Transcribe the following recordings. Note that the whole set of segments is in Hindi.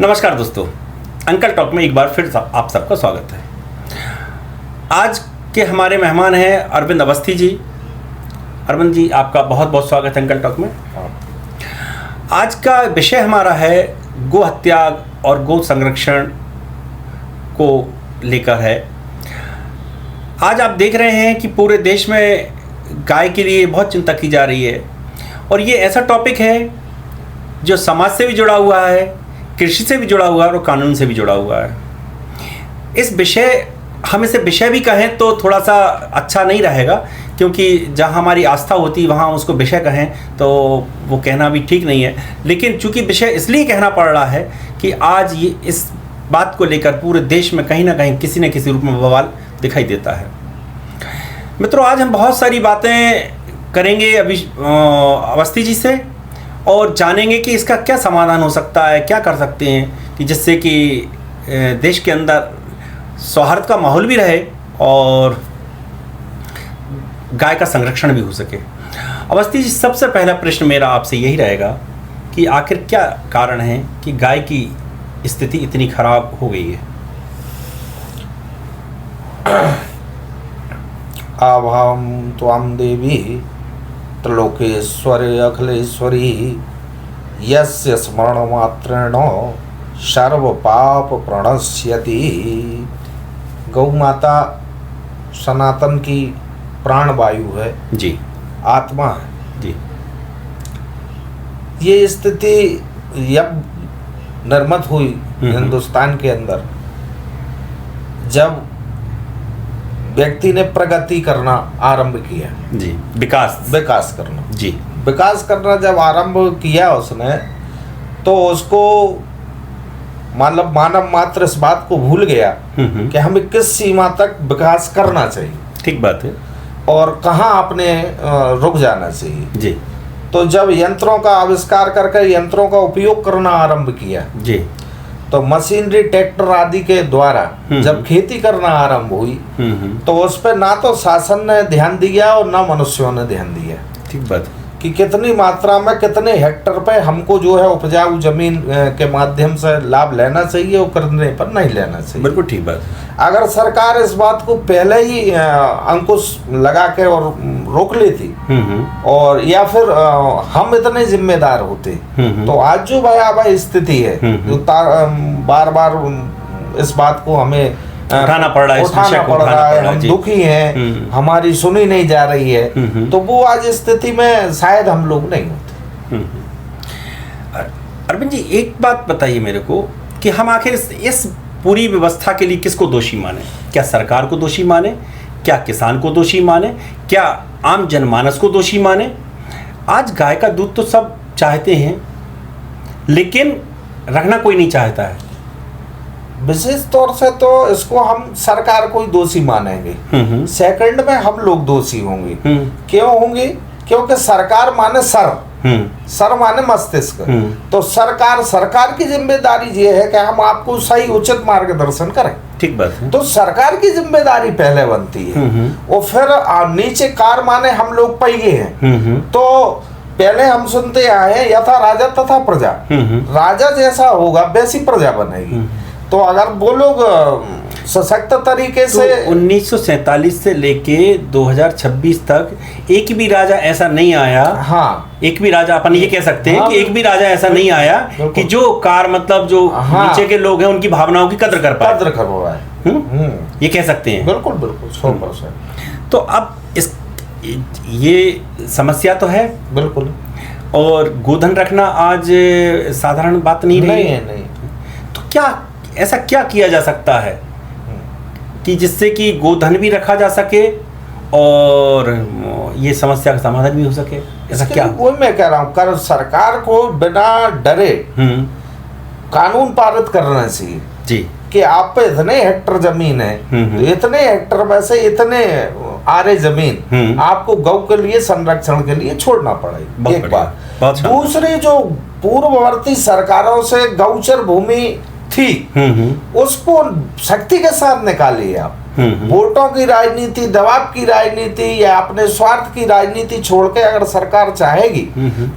नमस्कार दोस्तों, अंकल टॉक में एक बार फिर आप सबका स्वागत है। आज के हमारे मेहमान हैं अरविंद अवस्थी जी। अरविंद जी, आपका बहुत बहुत स्वागत है अंकल टॉक में। आज का विषय हमारा है गो हत्या और गो संरक्षण को लेकर है। आज आप देख रहे हैं कि पूरे देश में गाय के लिए बहुत चिंता की जा रही है और ये ऐसा टॉपिक है जो समाज से भी जुड़ा हुआ है, कृषि से भी जुड़ा हुआ है और कानून से भी जुड़ा हुआ है। इस विषय, हम इसे विषय भी कहें तो थोड़ा सा अच्छा नहीं रहेगा, क्योंकि जहाँ हमारी आस्था होती है वहाँ उसको विषय कहें तो वो कहना भी ठीक नहीं है। लेकिन चूंकि विषय इसलिए कहना पड़ रहा है कि आज ये इस बात को लेकर पूरे देश में कहीं ना कहीं किसी न किसी रूप में बवाल दिखाई देता है। मित्रों, आज हम बहुत सारी बातें करेंगे अवस्थी जी से और जानेंगे कि इसका क्या समाधान हो सकता है, क्या कर सकते हैं कि जिससे कि देश के अंदर सौहार्द का माहौल भी रहे और गाय का संरक्षण भी हो सके। अवस्थी जी, सबसे पहला प्रश्न मेरा आपसे यही रहेगा कि आखिर क्या कारण है कि गाय की स्थिति इतनी खराब हो गई है? आभाम त्वां देवी त्रिलोकेश्वरी अखिलेश्वरी यस्य स्मरणमात्रेण सर्व पाप प्रणश्यति। गौ माता सनातन की प्राणवायु है जी, आत्मा है जी। ये स्थिति जब निर्मित हुई हिंदुस्तान के अंदर, जब व्यक्ति ने प्रगति करना आरंभ किया जी, विकास करना जी, विकास करना जब आरंभ किया उसने, तो उसको मतलब मानव मात्र इस बात को भूल गया कि हमें किस सीमा तक विकास करना चाहिए, ठीक बात है, और कहाँ अपने रुक जाना चाहिए जी। तो जब यंत्रों का आविष्कार करके यंत्रों का उपयोग करना आरंभ किया जी, तो मशीनरी ट्रैक्टर आदि के द्वारा जब खेती करना आरंभ हुई तो उस पर ना तो शासन ने ध्यान दिया और ना मनुष्यों ने ध्यान दिया, ठीक बात, कि कितनी मात्रा में कितने हेक्टर पे हमको जो है उपजाऊ जमीन के माध्यम से लाभ लेना चाहिए और करने पर नहीं लेना चाहिए। बिल्कुल ठीक बात। अगर सरकार इस बात को पहले ही अंकुश लगा के और रोक लेती और या फिर हम इतने जिम्मेदार होते तो आज जो भयावह स्थिति है, जो बार बार इस बात को हमें उठाना पड़ रहा है, हम दुखी हैं, हमारी सुनी नहीं जा रही है, तो वो आज स्थिति में शायद हम लोग नहीं होते। अरविंद जी, एक बात बताइए मेरे को कि हम आखिर इस पूरी व्यवस्था के लिए किसको दोषी माने? क्या सरकार को दोषी माने, क्या किसान को दोषी माने, क्या आम जनमानस को दोषी माने? आज गाय का दूध तो सब चाहते हैं लेकिन रखना कोई नहीं चाहता है। विशेष तौर से तो इसको हम सरकार को ही दोषी मानेंगे, सेकंड में हम लोग दोषी होंगे। क्यों होंगे? क्योंकि सरकार माने सर माने मस्तिष्क, तो सरकार की जिम्मेदारी ये है कि हम आपको सही उचित मार्गदर्शन करें, ठीक बात है। तो सरकार की जिम्मेदारी पहले बनती है और फिर नीचे कार माने हम लोग पहिए हैं। तो पहले हम सुनते आए हैं यथा राजा तथा प्रजा, राजा जैसा होगा वैसी प्रजा बनेगी। तो अगर वो लोग सशक्त तरीके से 1947 से लेके 2026 तक एक भी राजा ऐसा नहीं आया। हाँ, एक भी राजा, अपन ये कह सकते हैं कि एक भी राजा ऐसा नहीं आया कि जो कार मतलब जो नीचे के लोग हैं उनकी भावनाओं की कदर कर पाए। ये कह सकते हैं। बिल्कुल बिल्कुल 100%। तो अब ये समस्या तो है बिल्कुल, और गोधन रखना आज साधारण बात नहीं रही है। नहीं। तो क्या ऐसा क्या किया जा सकता है कि जिससे कि गोधन भी रखा जा सके और ये समस्या का समाधान भी हो सके? ऐसा क्या? वो मैं कह रहा हूँ, कर सरकार को बिना डरे कानून पारित करना चाहिए जी, कि आप पे इतने हेक्टर जमीन है, तो इतने हेक्टर में से इतने आरे जमीन आपको गौ के लिए संरक्षण के लिए छोड़ना पड़ेगी। एक बात। दूसरी, जो पूर्ववर्ती सरकारों से गौचर भूमि थी उसको सख्ती के साथ निकालिए आप। वोटों की राजनीति, दबाव की राजनीति या अपने स्वार्थ की राजनीति छोड़ के अगर सरकार चाहेगी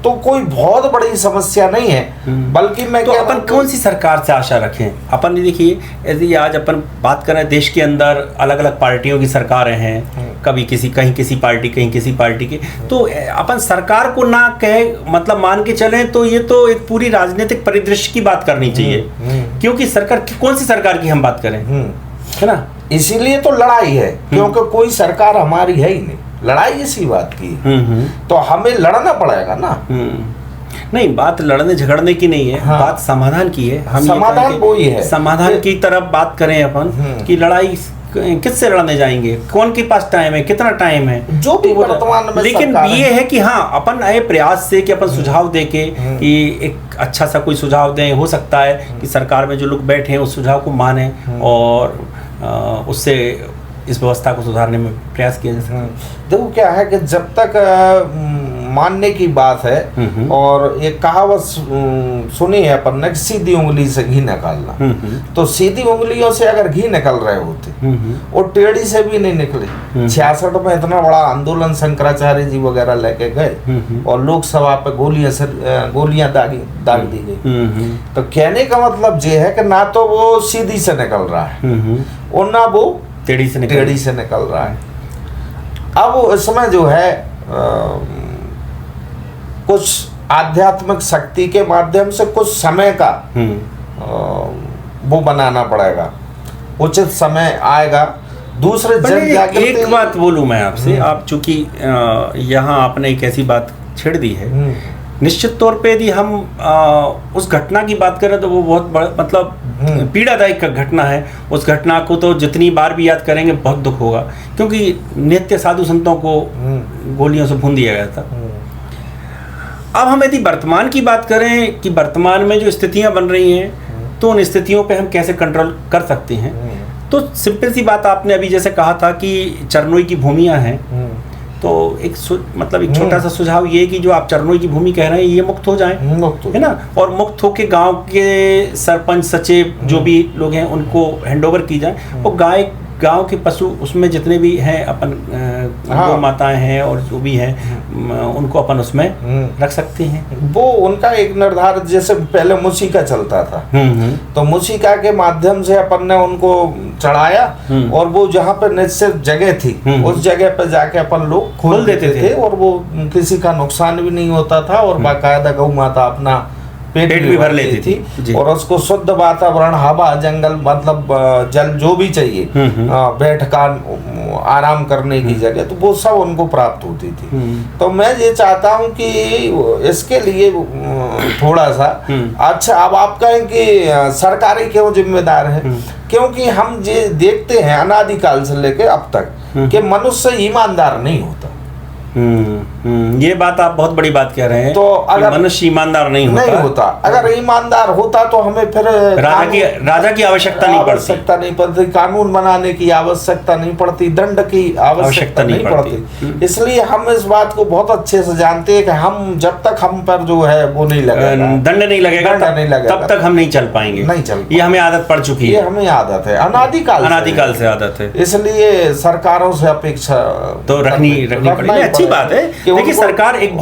तो कोई बहुत बड़ी समस्या नहीं है। बल्कि मैं तो अपन कौन सी सरकार से आशा रखें? अपन देखिए, यदि आज अपन बात करें, देश के अंदर अलग अलग पार्टियों की सरकारें हैं, कभी कहीं किसी पार्टी, कहीं किसी पार्टी की, तो अपन सरकार को ना कहे, मतलब मान के चलें तो ये तो एक पूरी राजनीतिक परिदृश्य की बात करनी चाहिए, क्योंकि सरकार कौन सी सरकार की हम बात करें, है ना? इसीलिए तो लड़ाई है, क्योंकि कोई सरकार हमारी है ही नहीं, लड़ाई इसी बात की है। तो हमें लड़ना पड़ेगा ना। नहीं, बात लड़ने झगड़ने की नहीं है, हाँ। बात समाधान की है। हम समाधान वो ही है, समाधान की तरफ बात करें अपन कि लड़ाई किससे लड़ने जाएंगे, कौन के पास टाइम है, कितना टाइम है, जो भी वर्तमान में। लेकिन ये है कि हाँ, अपन नए प्रयास से कि अपन सुझाव दे के कि एक अच्छा सा कोई सुझाव दें, हो सकता है कि सरकार में जो लोग बैठे हैं उस सुझाव को माने और उससे इस व्यवस्था को सुधारने में प्रयास किया जा सकता है। देखो क्या है कि जब तक मानने की बात है, और एक कहावत सुनी है अपन ने, सीधी उंगली से घी निकालना, तो सीधी उंगलियों से अगर घी निकल रहे होते और टेढ़ी से भी नहीं निकले। 66 में इतना बड़ा आंदोलन शंकराचार्य जी वगैरह लेके गए और लोकसभा पे गोलियां दाग दी गई। तो कहने का मतलब ये है कि ना तो वो सीधी से निकल रहा है और ना वो टेढ़ी से निकल रहा है। अब इसमें जो है कुछ आध्यात्मिक शक्ति के माध्यम से कुछ समय का वो बनाना पड़ेगा, उचित समय आएगा। दूसरे जन जागृति। एक बात बोलूं मैं आपसे, आप चूंकि यहाँ आपने एक ऐसी बात छेड़ दी है, निश्चित तौर पे यदि हम उस घटना की बात करें तो वो बहुत बड़ा, मतलब पीड़ादायक घटना है। उस घटना को तो जितनी बार भी याद करेंगे बहुत दुख होगा, क्योंकि नित्य साधु संतों को गोलियों से भून दिया गया था। अब हम यदि वर्तमान की बात करें कि वर्तमान में जो स्थितियां बन रही हैं, तो उन स्थितियों पे हम कैसे कंट्रोल कर सकते हैं, तो सिंपल सी बात आपने अभी जैसे कहा था कि चरनोई की भूमियां हैं, तो एक मतलब एक छोटा सा सुझाव ये है कि जो आप चरनोई की भूमि कह रहे हैं ये मुक्त हो जाएं, है ना, और मुक्त होके गांव के सरपंच सचिव जो भी लोग हैं उनको हैंडओवर की जाए, और गांव के पशु उसमें जितने भी हैं अपन गौ माताएं हैं और जो भी हैं उनको अपन उसमें रख सकते हैं। वो उनका एक निर्धारित, जैसे पहले मूसिका चलता था, तो मूसिका के माध्यम से अपन ने उनको चढ़ाया और वो जहाँ पे निश्चित जगह थी उस जगह पे जाके अपन लोग खोल देते थे और वो किसी का नुकसान भी नहीं होता था और बाकायदा गौ माता अपना पेट भी भर लेती थी और उसको शुद्ध वातावरण, हवा, जंगल, मतलब जल जो भी चाहिए, बैठका, आराम करने की जगह, तो वो सब उनको प्राप्त होती थी। तो मैं ये चाहता हूँ कि इसके लिए थोड़ा सा अच्छा, अब आप कहें कि सरकारी क्यों जिम्मेदार है, क्योंकि हम ये देखते हैं अनादिकाल से लेके अब तक कि मनुष्य ईमानदार नहीं होता। ये बात आप बहुत बड़ी बात कह रहे हैं। तो अगर मनुष्य ईमानदार नहीं होता, अगर ईमानदार होता तो हमें फिर राजा की आवश्यकता नहीं पड़ती, कानून बनाने की आवश्यकता नहीं पड़ती, दंड की आवश्यकता नहीं पड़ती। इसलिए हम इस बात को बहुत अच्छे से जानते हैं कि हम जब तक हम पर जो है वो नहीं लगेगा, दंड नहीं लगेगा, तब तक हम नहीं चल पाएंगे। ये हमें आदत पड़ चुकी है, ये हमें आदत है, अनादिकाल से आदत है। इसलिए सरकारों से अपेक्षा तो रखनी पड़ेगी। अच्छी बात है। देखिए, सरकार एक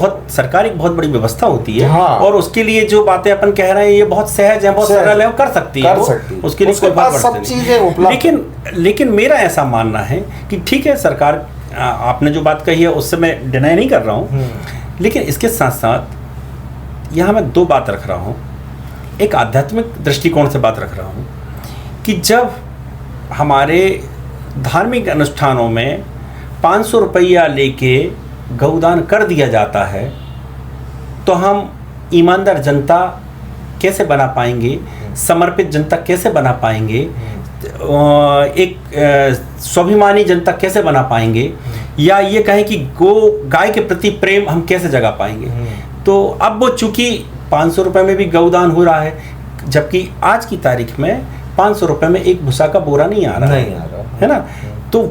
बहुत बड़ी व्यवस्था होती है, और उसके लिए जो बातें अपन कह रहे हैं ये बहुत सहज है, बहुत सरल है, कर सकती है, उसके लिए कोई बात नहीं। लेकिन मेरा ऐसा मानना है कि ठीक है, सरकार, आपने जो बात कही है उससे मैं डिनाई नहीं कर रहा हूँ, लेकिन इसके साथ साथ यहाँ मैं दो बात रख रहा हूँ। एक आध्यात्मिक दृष्टिकोण से बात रख रहा हूँ कि जब हमारे धार्मिक अनुष्ठानों में 500 रुपया लेके गौदान कर दिया जाता है, तो हम ईमानदार जनता कैसे बना पाएंगे, समर्पित जनता कैसे बना पाएंगे, एक स्वाभिमानी जनता कैसे बना पाएंगे, या ये कहें कि गाय के प्रति प्रेम हम कैसे जगा पाएंगे। तो अब वो चूंकि 500 रुपये में भी गौदान हो रहा है, जबकि आज की तारीख में 500 रुपये में एक भूसा का बोरा नहीं आ रहा है ना। तो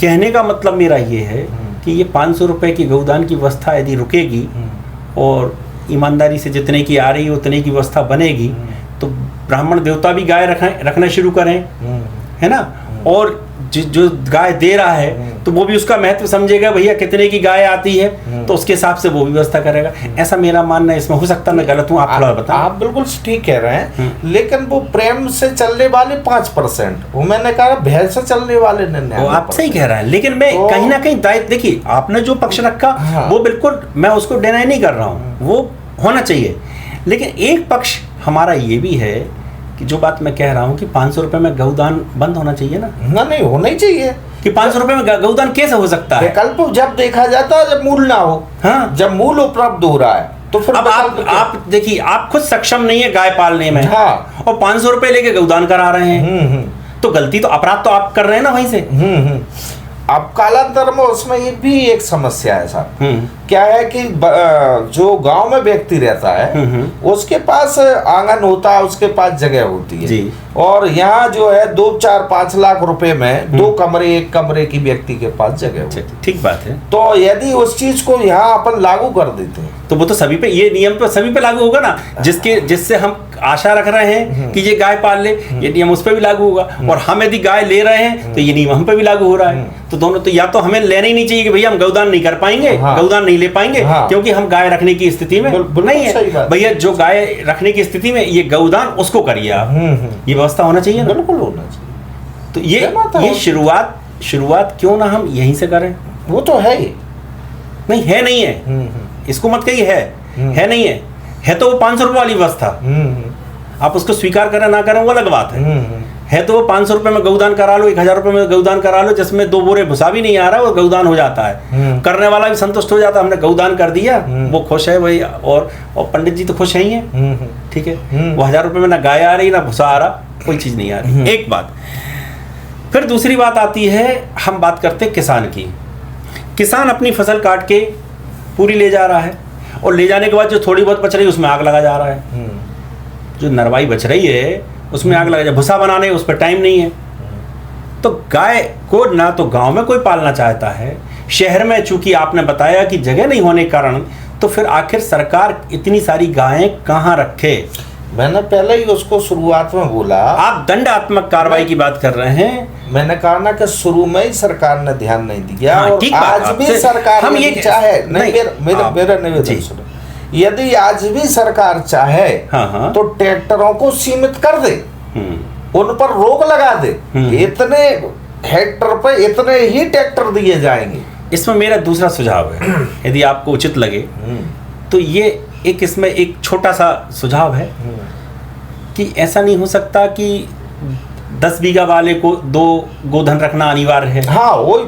कहने का मतलब मेरा ये है कि ये 500 रुपये की गौदान की व्यवस्था यदि रुकेगी और ईमानदारी से जितने की आ रही है उतने की व्यवस्था बनेगी, तो ब्राह्मण देवता भी गाय रखना शुरू करें, है ना, और जो गाय दे रहा है तो वो भी उसका महत्व समझेगा, भैया कितने की गाय आती है तो उसके हिसाब से वो भी व्यवस्था करेगा। ऐसा मेरा मानना है, इसमें हो सकता है मैं गलत हूँ, आप थोड़ा बताएं। आप बिल्कुल ठीक कह रहे हैं, लेकिन वो प्रेम से चलने वाले 5%, वो मैंने कहा भय से चलने वाले वो आप सही कह रहे हैं, लेकिन मैं कहीं ना कहीं दायित्व, देखिए आपने जो पक्ष रखा वो बिल्कुल मैं उसको डिनाई नहीं कर रहा हूँ, वो होना चाहिए, लेकिन एक पक्ष हमारा ये भी है कि जो बात मैं कह रहा हूँ कि 500 रुपए में गौदान बंद होना चाहिए ना। नहीं होना ही चाहिए कि 500 रुपए में गौदान कैसे हो सकता है? विकल्प जब देखा जाता है जब मूल ना हो। हाँ, जब मूल उपलब्ध हो रहा है तो फिर अब आप देखिए, आप खुद सक्षम नहीं है गाय पालने में, हाँ, और 500 रुपए लेके गौदान करा रहे हैं, तो गलती तो अपराध तो आप कर रहे हैं ना वहीं से। अब कालांतर में उसमें ये भी एक समस्या है साहब, क्या है कि जो गांव में व्यक्ति रहता है उसके पास आंगन होता है, उसके पास जगह होती है जी। और यहाँ जो है 2-4-5 लाख रुपए में 2 कमरे 1 कमरे की व्यक्ति के पास जगह होती है। ठीक बात है। तो यदि उस चीज को यहाँ अपन लागू कर देते हैं तो वो तो सभी पे, ये नियम तो सभी पे लागू होगा ना, जिससे हम आशा रख रहे हैं कि ये गाय पाल ले, ये नियम उस पर भी लागू होगा, और हम यदि गाय ले रहे हैं तो ये नियम हम पे भी लागू हो रहा है। तो दोनों, तो या तो हमें लेना ही नहीं चाहिए कि भैया हम गौदान नहीं कर पाएंगे, गौदान नहीं ले पाएंगे क्योंकि हम गाय रखने की स्थिति में नहीं है। भैया जो गाय रखने की स्थिति में, ये गौदान उसको करिए आप, ये व्यवस्था होना चाहिए ना। बिल्कुल होना चाहिए। तो ये शुरुआत क्यों ना हम यहीं से करें? वो तो है ही नहीं है, नहीं है, इसको मत कहिए है नहीं है तो वो 500 रुपये वाली व्यवस्था, आप उसको स्वीकार करें ना करें वो अलग बात है तो वो 500 रुपये में गौदान करा लो, 1000 रुपये में गौदान करा लो, जिसमें 2 बोरे भुसा भी नहीं आ रहा, वो गौदान हो जाता है, करने वाला भी संतुष्ट हो जाता है, हमने गौदान कर दिया, वो खुश है वही, और पंडित जी तो खुश ही हैं, ठीक है। वो 1000 रुपये में ना गाय आ रही ना भुसा आ रहा, कोई चीज़ नहीं आ रही, एक बात। फिर दूसरी बात आती है, हम बात करते हैं किसान की। किसान अपनी फसल काट के पूरी ले जा रहा है, और ले जाने के बाद जो थोड़ी बहुत बच रही है उसमें आग लगा जा रहा है, जो नरवाई बच रही है उसमें आग लगा जा, भूसा बनाने उस पर टाइम नहीं है। तो गाय को ना तो गांव में कोई पालना चाहता है, शहर में चूंकि आपने बताया कि जगह नहीं होने के कारण, तो फिर आखिर सरकार इतनी सारी गायें कहाँ रखे? मैंने पहले ही उसको शुरुआत में बोला, आप दंडात्मक कार्रवाई की बात कर रहे हैं। मैंने कहा ना कि शुरू में ही सरकार ने ध्यान नहीं दिया, हाँ, और आज भी सरकार हम ये चाहे नहीं, मेरा निवेदन सुनो, यदि आज भी सरकार चाहे तो ट्रैक्टरों को सीमित कर दे, उन पर रोक लगा दे, इतने हेक्टर पे इतने ही ट्रैक्टर दिए जाएंगे। इसमें मेरा दूसरा सुझाव है, यदि आपको उचित लगे तो ये इसमें एक छोटा सा सुझाव है कि ऐसा नहीं हो सकता कि 10 बीघा वाले को 2 गोधन रखना अनिवार्य है। हाँ, वही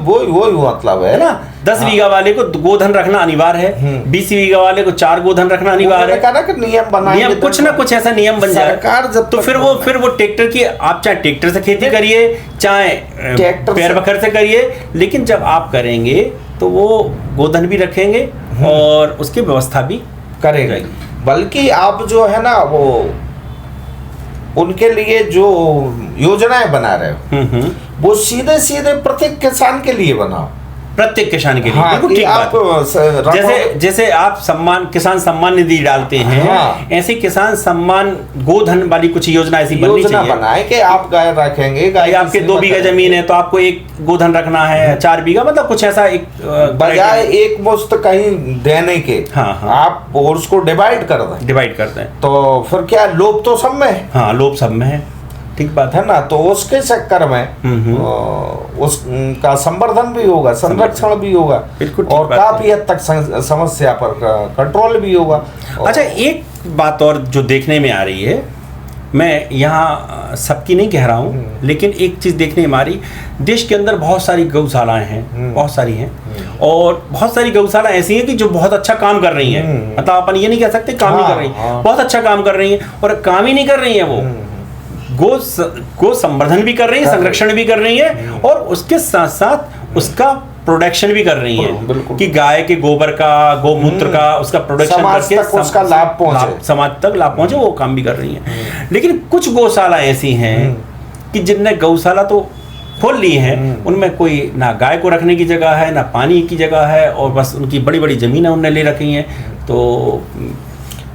मतलब है ना, 10 बीघा वाले को गोधन रखना अनिवार्य है, 20 बीघा वाले को 4 गोधन रखना अनिवार्य है। कहा कि नियम बनाएंगे, कुछ ना कुछ ऐसा नियम बन जाए सरकार, तो फिर वो ट्रैक्टर की, आप चाहे ट्रैक्टर से खेती करिए चाहे पैर बखर से करिए, लेकिन जब आप करेंगे तो वो गोधन भी रखेंगे और उसकी व्यवस्था भी करेगा। बल्कि आप जो है ना वो उनके लिए जो योजनाएं बना रहे हो वो सीधे सीधे प्रत्येक किसान के लिए बनाओ, प्रत्येक किसान के लिए। हाँ, बिल्कुल ठीक बात। जैसे आप किसान सम्मान निधि डालते हैं, हाँ, ऐसे किसान सम्मान गोधन वाली कुछ योजना ऐसी बननी चाहिए, बनाए कि आप गाय रखेंगे, गाय आपके 2 बीघा जमीन है तो आपको 1 गोधन रखना है, 4 बीघा, मतलब कुछ ऐसा एक बजाय एक मुश्त कहीं देने के, हाँ, आप उसको डिवाइड कर दें, तो फिर क्या लोभ तो सब में है। हाँ, लोभ सब में है, ठीक बात है ना। तो उसके चक्कर में उसका संवर्धन भी होगा, संरक्षण भी होगा, और काफी हद तक समस्या पर कंट्रोल भी होगा। अच्छा, एक बात और जो देखने में आ रही है, मैं यहाँ सबकी नहीं कह रहा हूँ, लेकिन एक चीज़ देखने में आ रही, देश के अंदर बहुत सारी गौशालाएं हैं, बहुत सारी हैं, और बहुत सारी गौशाला ऐसी हैं कि जो बहुत अच्छा काम कर रही हैं, मतलब अपन ये नहीं कह सकते काम नहीं कर रही, बहुत अच्छा काम कर रही हैं, और काम ही नहीं कर रही हैं, वो गो संवर्धन भी कर रही है, संरक्षण भी कर रही है, और उसके साथ साथ उसका प्रोडक्शन भी कर रही है कि गाय के गोबर का, गोमूत्र का, उसका प्रोडक्शन करके उसका लाभ पहुंचे, समाज तक लाभ पहुंचे, वो काम भी कर रही है। लेकिन कुछ गौशाला ऐसी हैं कि जिनने गौशाला तो खोल ली हैं, उनमें कोई ना गाय को रखने की जगह है, ना पानी की जगह है, और बस उनकी बड़ी बड़ी जमीनें उनने ले रखी हैं। तो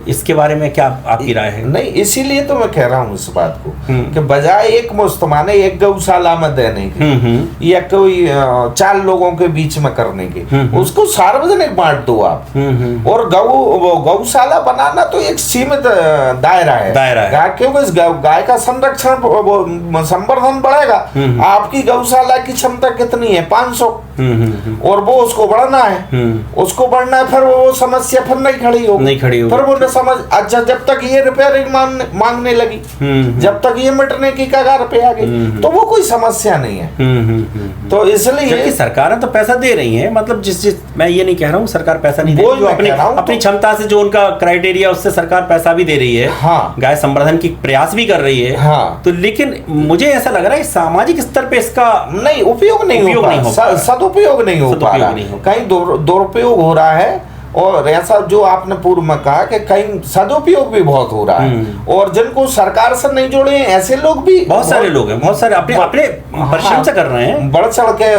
इसके बारे में क्या आपकी राय है? नहीं, इसीलिए तो मैं कह रहा हूँ इस बात को कि बजाय एक मुश्त माने एक गौशाला में देने की या कोई 4 लोगों के बीच में करने की, उसको सार्वजनिक बांट दो आप। और गौशाला बनाना तो एक सीमित दायरा है, क्योंकि इस गाय का संरक्षण संवर्धन बढ़ेगा। आपकी गौशाला की क्षमता कितनी है? 500, और वो उसको बढ़ना है, उसको बढ़ना है, फिर वो समस्या फिर नहीं खड़ी होगी, फिर वो समझ। अच्छा, जब तक ये रिपेयरिंग मांगने लगी, जब तक ये मिटने की कगार पे आ गई, तो वो कोई समस्या नहीं है। तो इसलिए सरकारें तो पैसा दे रही हैं, मतलब जिस मैं ये नहीं कह रहा हूँ सरकार पैसा नहीं दे रही, अपनी क्षमता से जो उनका क्राइटेरिया उससे सरकार पैसा भी दे रही है। हाँ, गाय संवर्धन की प्रयास भी कर रही है। हाँ, तो लेकिन मुझे ऐसा लग रहा है सामाजिक स्तर पे इसका नहीं उपयोग नहीं हो पा रहा, सदुपयोग नहीं हो पा रहा, कहीं दुरुपयोग हो रहा है। और ऐसा जो आपने पूर्व में कहा कि कहीं सदुपयोग भी बहुत हो रहा है, और जिनको सरकार से नहीं जोड़े हैं ऐसे लोग भी बहुत सारे लोग हैं, बहुत सारे अपने परिश्रम से कर रहे हैं, बढ़ चढ़ के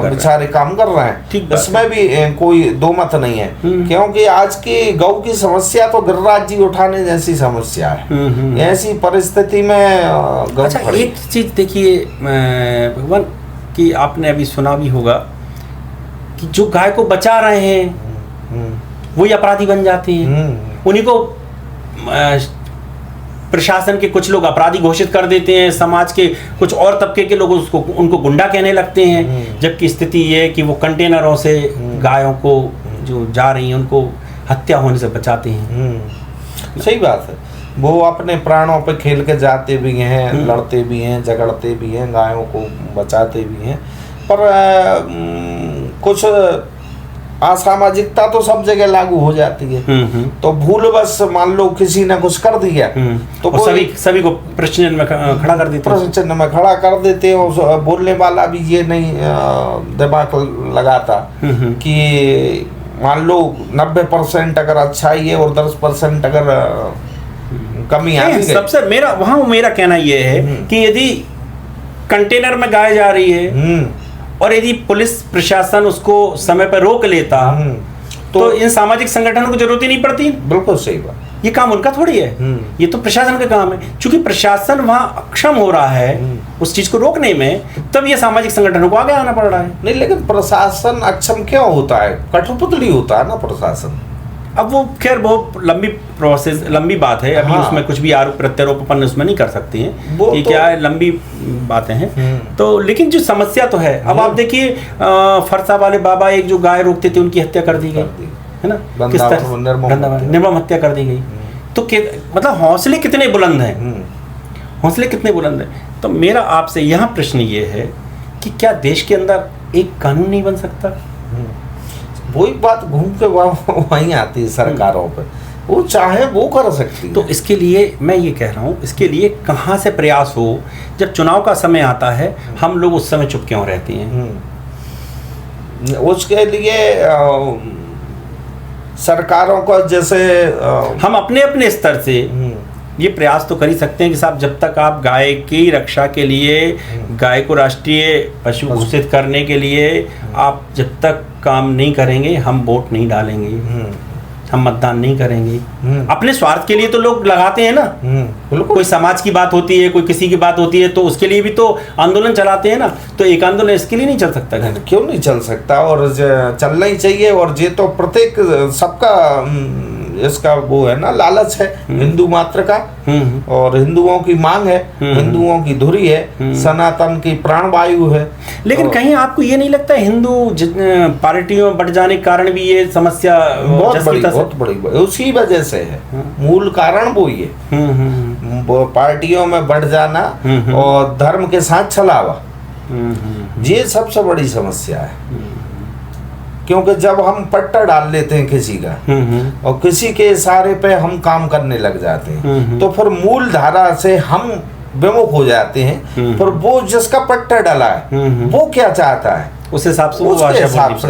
बेचारे काम कर रहे हैं। इसमें भी कोई दो मत नहीं है, क्योंकि आज की गौ की समस्या तो गिरिराज जी उठाने जैसी समस्या है। ऐसी परिस्थिति में अच्छा, एक चीज देखिए भगवान कि आपने अभी सुना भी होगा कि जो गाय को बचा रहे हैं वही अपराधी बन जाते हैं। उन्हीं को प्रशासन के कुछ लोग अपराधी घोषित कर देते हैं, समाज के कुछ और तबके के लोग उनको गुंडा कहने लगते हैं, जबकि स्थिति ये है कि वो कंटेनरों से गायों को जो जा रही हैं उनको हत्या होने से बचाते हैं। सही बात है, वो अपने प्राणों पे खेल के जाते भी हैं, लड़ते भी हैं, झगड़ते भी हैं, गायों को बचाते भी हैं, पर कुछ असामाजिकता तो सब जगह लागू हो जाती है। तो भूल बस मान लो किसी ने कुछ कर दिया तो सभी को प्रश्न चिन्ह में खड़ा कर देते हैं, प्रश्न चिन्ह में खड़ा कर देते हैं। बोलने वाला भी ये नहीं दिमाग लगाता कि मान लो 90% अगर अच्छाई है और 10% अगर कमी आ गई। सबसे मेरा कहना ये है कि यदि कंटेनर में गाय जा रही है और यदि पुलिस प्रशासन उसको समय पर रोक लेता तो इन सामाजिक संगठनों की जरूरत ही नहीं पड़ती। बिल्कुल सही बात, ये काम उनका थोड़ी है, ये तो प्रशासन का काम है। क्योंकि प्रशासन वहां अक्षम हो रहा है उस चीज को रोकने में, तब ये सामाजिक संगठनों को आगे आना पड़ रहा है। नहीं, लेकिन प्रशासन अक्षम क्यों होता है? कठपुतली होता है ना प्रशासन। अब वो खैर बहुत लंबी बात है, अभी उसमें कुछ भी आरोप प्रत्यारोप अपन उसमें नहीं कर सकते हैं, ये क्या है, लंबी बातें हैं। तो लेकिन जो समस्या तो है, अब आप देखिए फरसा वाले बाबा एक जो गाय रोकते थे उनकी हत्या कर दी गई है ना, किस तरह निर्मम हत्या कर दी गई। तो मतलब हौसले कितने बुलंद हैं, हौसले कितने बुलंद हैं। तो मेरा आपसे यहाँ प्रश्न ये है कि क्या देश के अंदर एक कानून नहीं बन सकता? वही बात घूम के वहीं आती है सरकारों पे, वो चाहे वो कर सकती है। तो इसके लिए मैं ये कह रहा हूँ, इसके लिए कहाँ से प्रयास हो? जब चुनाव का समय आता है हम लोग उस समय चुप क्यों रहते हैं? उसके लिए सरकारों को जैसे हम अपने अपने स्तर से ये प्रयास तो कर ही सकते हैं कि साहब जब तक आप गाय की रक्षा के लिए, गाय को राष्ट्रीय पशु घोषित करने के लिए आप जब तक काम नहीं करेंगे हम वोट नहीं डालेंगे, हम मतदान नहीं करेंगे। अपने स्वार्थ के लिए तो लोग लगाते हैं ना, कोई समाज की बात होती है, कोई किसी की बात होती है तो उसके लिए भी तो आंदोलन चलाते हैं ना। तो एक आंदोलन इसके लिए नहीं चल सकता? क्यों नहीं चल सकता, और चलना ही चाहिए। और ये तो प्रत्येक सबका इसका वो है ना, लालच है हिंदू मात्र का, और हिंदुओं की मांग है, हिंदुओं की धुरी है, सनातन की प्राणवायु है। लेकिन कहीं आपको ये नहीं लगता है हिंदू पार्टियों में बढ़ जाने के कारण भी ये समस्या बहुत बड़ी उसी वजह से है? मूल कारण वो ही है, पार्टियों में बढ़ जाना और धर्म के साथ छलावा, ये सबसे बड़ी समस्या है। क्योंकि जब हम पट्टा डाल लेते हैं किसी का और किसी के इशारे पे हम काम करने लग जाते हैं, तो फिर मूल धारा से हम विमुख हो जाते हैं। पर वो जिसका पट्टा डाला है वो क्या चाहता है उस हिसाब से उसके हिसाब से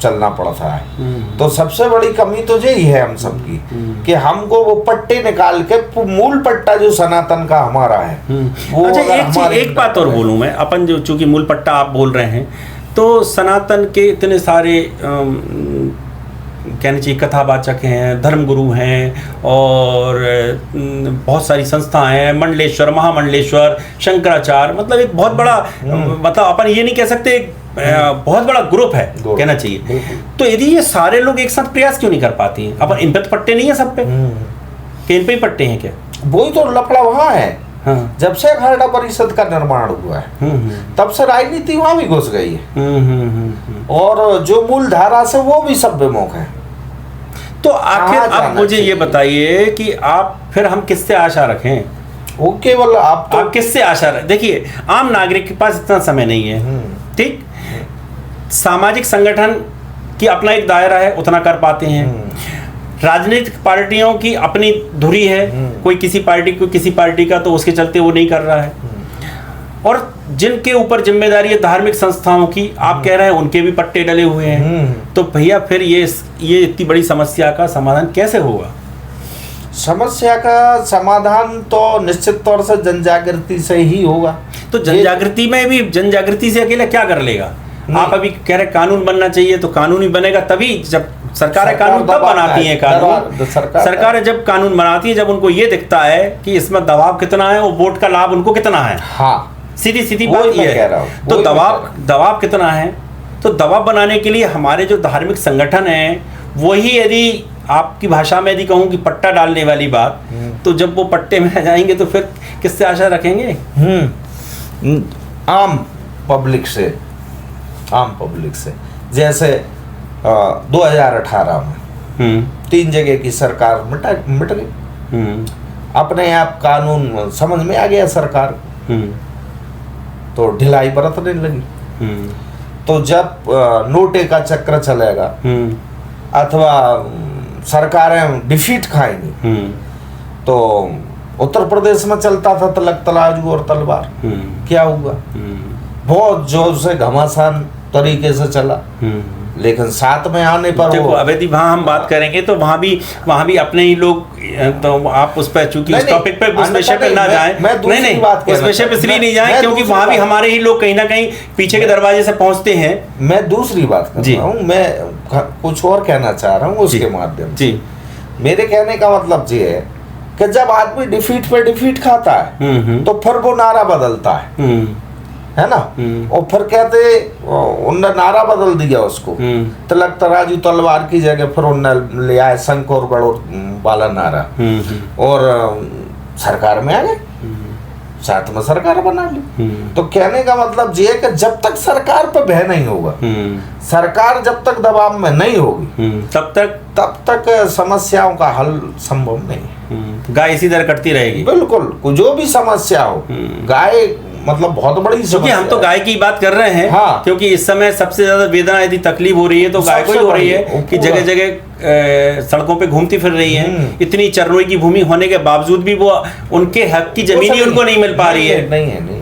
चलना पड़ता है। तो सबसे बड़ी कमी तो यही है हम सबकी कि हमको वो पट्टे निकाल के मूल पट्टा जो सनातन का हमारा है वो। अच्छा, एक बात और बोलूं मैं, अपन जो चूंकि मूल पट्टा आप बोल रहे हैं, तो सनातन के इतने सारे कहना चाहिए कथावाचक हैं, धर्मगुरु हैं और बहुत सारी संस्थाएं हैं, मंडलेश्वर, महामंडलेश्वर, शंकराचार्य, मतलब एक बहुत बड़ा, मतलब अपन ये नहीं कह सकते, बहुत बड़ा ग्रुप है कहना चाहिए। तो यदि ये सारे लोग एक साथ प्रयास क्यों नहीं कर पाती हैं? अपन इन पे तो पट्टे नहीं है सब पे, कि इन पे ही पट्टे हैं क्या? वही तो लफड़ा वहाँ है। हाँ। जब से अखाड़ा परिषद का निर्माण हुआ है तब से राजनीति वहां भी घुस गई है और जो मूल धारा से वो भी सब विमुख है। तो आखिर अब मुझे ये बताइए कि आप फिर हम किससे आशा रखें? वो केवल आप किससे आशा रखें? देखिए, आम नागरिक के पास इतना समय नहीं है, ठीक। सामाजिक संगठन की अपना एक दायरा है, उतना कर पाते हैं। राजनीतिक पार्टियों की अपनी धुरी है, कोई किसी पार्टी का तो उसके चलते वो नहीं कर रहा है। और जिनके ऊपर जिम्मेदारी है धार्मिक संस्थाओं की, आप कह रहे हैं उनके भी पट्टे डले हुए हैं। तो भैया फिर ये इतनी बड़ी समस्या का समाधान कैसे होगा? समस्या का समाधान तो निश्चित तौर से जनजागृति से ही होगा। तो जनजागृति में भी, जनजागृति से अकेला क्या कर लेगा? आप अभी कह रहे कानून बनना चाहिए, तो कानून ही बनेगा तभी, जब सरकारें कानून तब बनाती हैं। कानून सरकारें जब कानून बनाती है जब उनको ये दिखता है कि इसमें दबाव कितना है और वोट का लाभ उनको कितना है। हाँ, सीधी बात ये है। तो दबाव कितना है, तो दबाव बनाने के लिए हमारे जो धार्मिक संगठन हैं वही, यदि आपकी भाषा में यदि कहूँ कि पट्टा डालने वाली बात, तो जब वो पट्टे में आ जाएंगे तो फिर किससे आशा रखेंगे? आम पब्लिक से जैसे 2018 में 3 जगह की सरकार मिट गई, अपने आप कानून समझ में आ गया सरकार, तो ढिलाई बरतने लगी। तो जब नोटे का चक्र चलेगा अथवा सरकारें डिफीट खाएंगी, तो उत्तर प्रदेश में चलता था तलक तराजू और तलवार, क्या हुआ? बहुत जोर से घमासान तरीके से चला, लेकिन साथ में आने पर देखो अवैधी वहाँ हम बात करेंगे तो वहाँ भी अपने ही लोग, तो आप उस पर चूंकि उस टॉपिक पे उस विषय पे ना जाएं, नहीं उस विषय पे इसलिए नहीं जाएं क्योंकि वहाँ भी हमारे ही लोग कहीं ना कहीं पीछे के दरवाजे से पहुँचते हैं। मैं दूसरी बात कर रहा हूँ, मैं कुछ और कहना चाह रहा हूँ उसके माध्यम से। मेरे कहने का मतलब ये है कि जब आदमी डिफीट पे डिफीट खाता है तो फिर वो नारा बदलता है ना, और फिर कहते उनने नारा बदल दिया उसको, तलक तराजू तलवार की जगह फिर उनने ले आए शंख और गढ़ वाला नारा, और सरकार में आ गए, साथ में सरकार बना ली। तो कहने का मतलब ये है कि जब तक सरकार पे भय नहीं होगा, सरकार जब तक दबाव में नहीं होगी, तब तक समस्याओं का हल संभव नहीं। गाय इसी तरह कटती रहेगी। बिल्कुल, जो भी समस्या हो, गाय मतलब बहुत बड़ी समस्या। हम तो गाय की बात कर रहे हैं। हाँ। क्योंकि इस समय सबसे ज्यादा वेदना यदि तकलीफ हो रही है तो गाय को ही हो रही है कि जगह जगह सड़कों पे घूमती फिर रही है। इतनी चरनोई की भूमि होने के बावजूद भी वो उनके हक की जमीन ही उनको नहीं मिल पा रही है,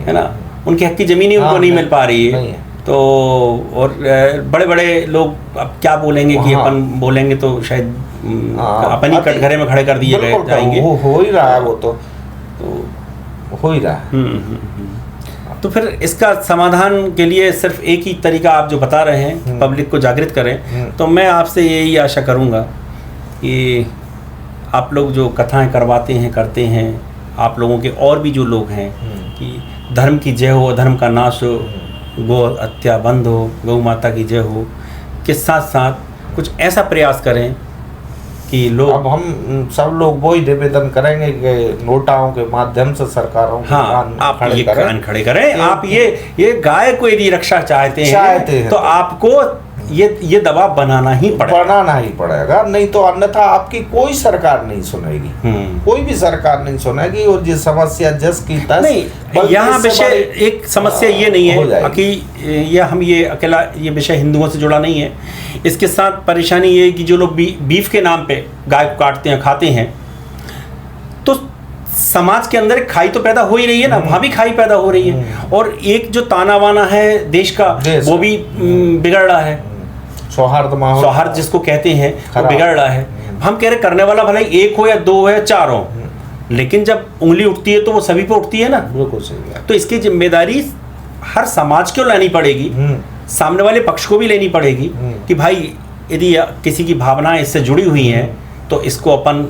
है ना, उनके हक की जमीन ही उनको नहीं मिल पा रही है। तो और बड़े बड़े लोग अब क्या बोलेंगे कि अपन बोलेंगे तो शायद अपन ही कटघरे में खड़े कर दिए जाएंगे। हो ही रहा है, वो तो हो ही रहा है। तो फिर इसका समाधान के लिए सिर्फ एक ही तरीका आप जो बता रहे हैं, पब्लिक को जागृत करें। तो मैं आपसे यही आशा करूंगा कि आप लोग जो कथाएं करवाते हैं, करते हैं, आप लोगों के और भी जो लोग हैं कि धर्म की जय हो, अधर्म का नाश हो, गौ हत्या बंद हो, गौ माता की जय हो, के साथ साथ कुछ ऐसा प्रयास करें कि लोग, अब हम सब लोग वही निवेदन करेंगे कि नोटाओं के माध्यम से सरकारों हाँ, आप ये कान खड़े करें। आप ये गाय को यदि रक्षा चाहते हैं तो आपको ये दबाव बनाना ही पड़ेगा, नहीं तो अन्यथा आपकी कोई सरकार नहीं सुनेगी, कोई भी सरकार नहीं सुनेगी। और ये समस्या जस की तस नहीं, यहाँ विषय एक समस्या ये नहीं है कि ये अकेला ये विषय हिंदुओं से जुड़ा नहीं है। इसके साथ परेशानी ये है कि जो लोग बीफ के नाम पे गाय को काटते हैं, खाते हैं, तो समाज के अंदर खाई तो पैदा हो ही रही है ना, वहाँ भी खाई पैदा हो रही है। और एक जो ताना वाना है देश का, वो भी बिगड़ रहा है। सौहार्द जिसको कहते हैं वो बिगड़ रहा है। हम कह रहे करने वाला भले एक हो या दो हो या चार हो, लेकिन जब उंगली उठती है तो वो सभी पे उठती है ना। बिल्कुल सही है। तो इसकी जिम्मेदारी हर समाज को लेनी पड़ेगी, सामने वाले पक्ष को भी लेनी पड़ेगी कि भाई यदि किसी की भावनाएं इससे जुड़ी हुई हैं तो इसको अपन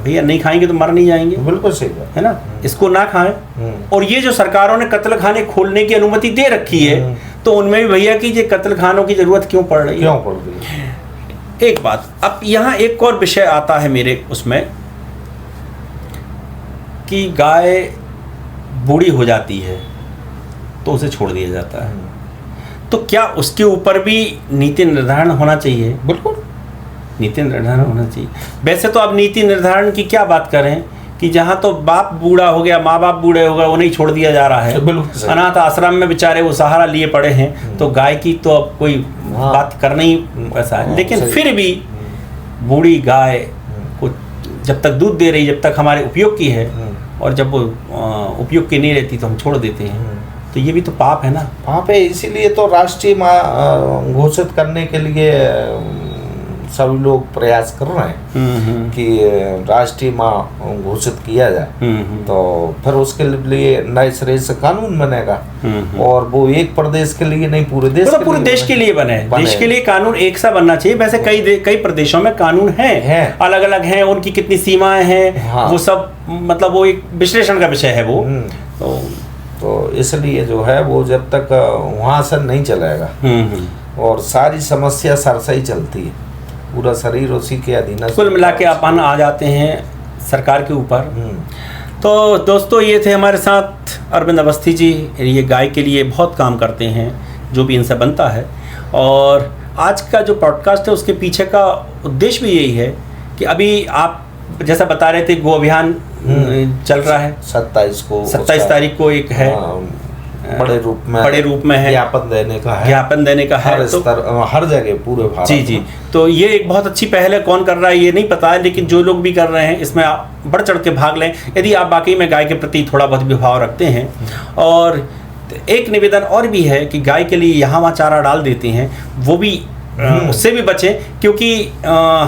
भैया नहीं खाएंगे तो मर नहीं जाएंगे, बिल्कुल सही बात है ना, इसको ना खाएं। और ये जो सरकारों ने कत्ल खाने खोलने की अनुमति दे रखी है तो उनमें भी भैया कि ये कत्ल खानों की जरूरत क्यों पड़ रही है, क्यों पड़ रही है। एक बात, अब यहाँ एक और विषय आता है मेरे उसमें कि गाय बूढ़ी हो जाती है तो उसे छोड़ दिया जाता है, तो क्या उसके ऊपर भी नीति निर्धारण होना चाहिए? बिल्कुल नीति निर्धारण होना चाहिए। वैसे तो अब नीति निर्धारण की क्या बात करें कि जहाँ तो बाप बूढ़ा हो गया, माँ बाप बूढ़े हो गए, उन्हें छोड़ दिया जा रहा है, अनाथ आश्रम में बेचारे वो सहारा लिए पड़े हैं, तो गाय की तो अब कोई बात करना ही ऐसा है। लेकिन फिर भी बूढ़ी गाय को जब तक दूध दे रही, जब तक हमारे उपयोग की है, और जब वो उपयोग की नहीं रहती तो हम छोड़ देते हैं, तो ये भी तो पाप है ना। पाप है, इसीलिए तो राष्ट्रीय माँ घोषित करने के लिए सभी लोग प्रयास कर रहे हैं कि राष्ट्रीय माँ घोषित किया जाए। तो फिर उसके लिए नए सिरे से कानून बनेगा, और वो एक प्रदेश के लिए नहीं, पूरे देश पूरे देश के लिए बने। देश के लिए कानून एक सा बनना चाहिए। वैसे कई प्रदेशों में कानून है, अलग अलग हैं, उनकी कितनी सीमाएं हैं, हाँ। वो सब मतलब वो एक विश्लेषण का विषय है वो। तो इसलिए जो है वो जब तक वहाँ से नहीं चलेगा, और सारी समस्या सर से ही चलती है, पूरा शरीर उसी के अधीन। कुल मिला के अपन आ जाते हैं सरकार के ऊपर। तो दोस्तों, ये थे हमारे साथ अरविंद अवस्थी जी। ये गाय के लिए बहुत काम करते हैं, जो भी इनसे बनता है। और आज का जो पॉडकास्ट है उसके पीछे का उद्देश्य भी यही है कि अभी आप जैसा बता रहे थे, गो अभियान चल रहा है 27 तारीख को एक है, बड़े रूप में है, ज्ञापन देने का है तो हर जगह पूरे भारत। जी। तो ये एक बहुत अच्छी पहल है। कौन कर रहा है ये नहीं पता है, लेकिन जो लोग भी कर रहे हैं इसमें आप बढ़ चढ़ के भाग लें, यदि आप वाकई में गाय के प्रति थोड़ा बहुत भी भाव रखते हैं। और एक निवेदन और भी है कि गाय के लिए यहाँ वहाँ चारा डाल देते हैं, वो भी उससे भी बचें, क्योंकि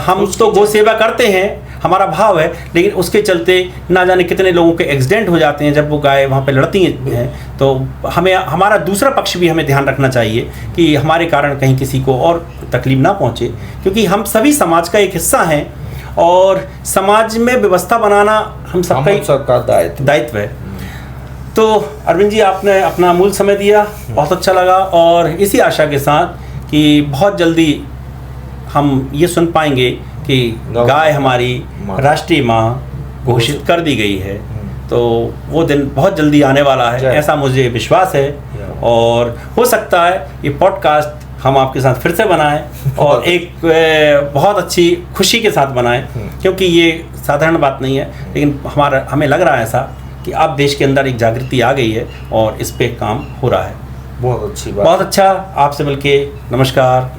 हम तो गौ सेवा करते हैं, हमारा भाव है, लेकिन उसके चलते ना जाने कितने लोगों के एक्सीडेंट हो जाते हैं जब वो गाय वहाँ पे लड़ती हैं। तो हमें हमारा दूसरा पक्ष भी हमें ध्यान रखना चाहिए कि हमारे कारण कहीं किसी को और तकलीफ ना पहुँचे, क्योंकि हम सभी समाज का एक हिस्सा हैं, और समाज में व्यवस्था बनाना हम सबका दायित्व है। तो अरविंद जी, आपने अपना अमूल्य समय दिया, बहुत अच्छा लगा। और इसी आशा के साथ कि बहुत जल्दी हम ये सुन पाएंगे कि गाय हमारी राष्ट्रीय माँ घोषित कर दी गई है, तो वो दिन बहुत जल्दी आने वाला है, ऐसा मुझे विश्वास है। और हो सकता है ये पॉडकास्ट हम आपके साथ फिर से बनाएं, और एक बहुत अच्छी खुशी के साथ बनाएं, क्योंकि ये साधारण बात नहीं है, लेकिन हमें लग रहा है ऐसा कि अब देश के अंदर एक जागृति आ गई है और इस पे काम हो रहा है। बहुत अच्छी बात, बहुत अच्छा। आपसे मिलके नमस्कार।